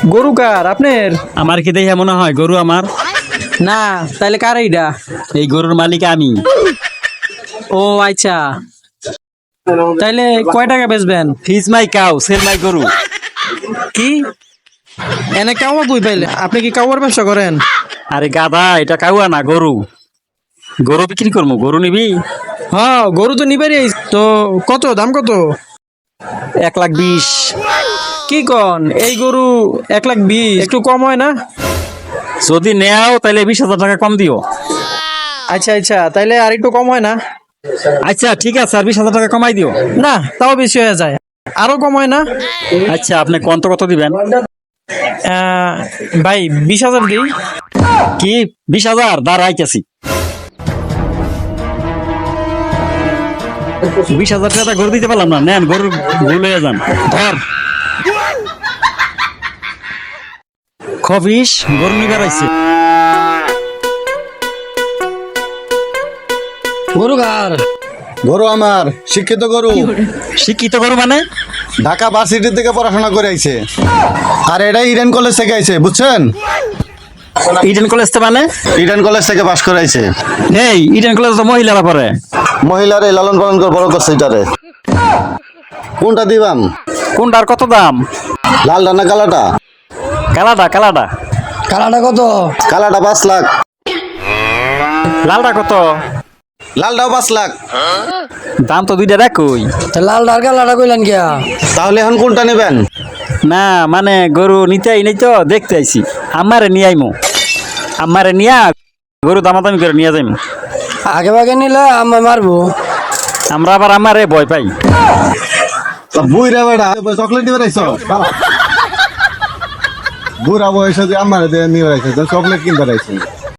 গরু কার আপনার? আমার কি দেখে মনে হয় গরু আমার? না, তাইলে কার এইটা? এই গরুর মালিক আমি। ও আচ্ছা, তাইলে কয় টাকা বেচবেন? ফিজ মাই কাউ সেল মাই গরু। কি এনে কাওয়া বই পাইলে? আপনি কি কাওয়ার ব্যবসা করেন? আরে গাধা, এটা কাউয়া না, গরু। গরু বিক্রি করবো, গরু নিবি? হ্যাঁ, গরু তো নিবারই। তো কত দাম কত? 1,20,000। কি কন, এই গরু 1,20,000 একটু কম হয় না? যদি নেও তাহলে 20,000 টাকা কম দিও। আচ্ছা আচ্ছা, তাইলে আর একটু কম হয় না? আচ্ছা ঠিক আছে, আর 20,000 টাকা কমাই দিও। না, তাও বেশি হয়ে যায়, আরো কম হয় না? আচ্ছা আপনি কত দিবেন? ভাই 20,000 দিই। কি 20,000? দাঁড়াইতেছি। 20,000 টাকা গরু দিতে পারলাম না। নেন, গরু ভুল হয়ে যান। ধর খবিস, গরু নিবার আইছে। গরু কার? গরু আমার, শিক্ষিত গরু। শিক্ষিত গরু মানে? ঢাকা ভার্সিটি থেকে পড়াশোনা করে আইছে। আর এটা ইডেন কলেজ থেকে আইছে, বুঝছেন? ইডেন কলেজ তো মানে? ইডেন কলেজ থেকে পাশ করে আইছে। এই ইডেন কলেজ তো মহিলারা পড়ে। মহিলারে লালন পালন করে বড় করছে এটারে। কোনটা দিবাম? কোনটার কত দাম? লালটা না কালাটা? কালাটা। কালাটা কত? কালাটা 5 লাখ। লালটা কত? লালটাও 5 লাখ। দাম তো দুইটা একই। লালটা আর কালাটা কইলেন কিয়া? তাহলে এখন কোনটা নেবেন? না মানে গরু নিতে আই নাই তো, দেখতে আইছি। আমারে নিয়ে আইমু, আমারে নিয়া গরু দামাদামি করে নিয়ে যাইমু। আগে ভাগে নিলে আমায় মারবো। আমরা আবার আমারে ভয় পাই। বুইরা বেটা চকলেট নিবে রাইছো? বুড়া বয়সে আমার নিবে রাইছো, চকলেট কিনতে রাইছো।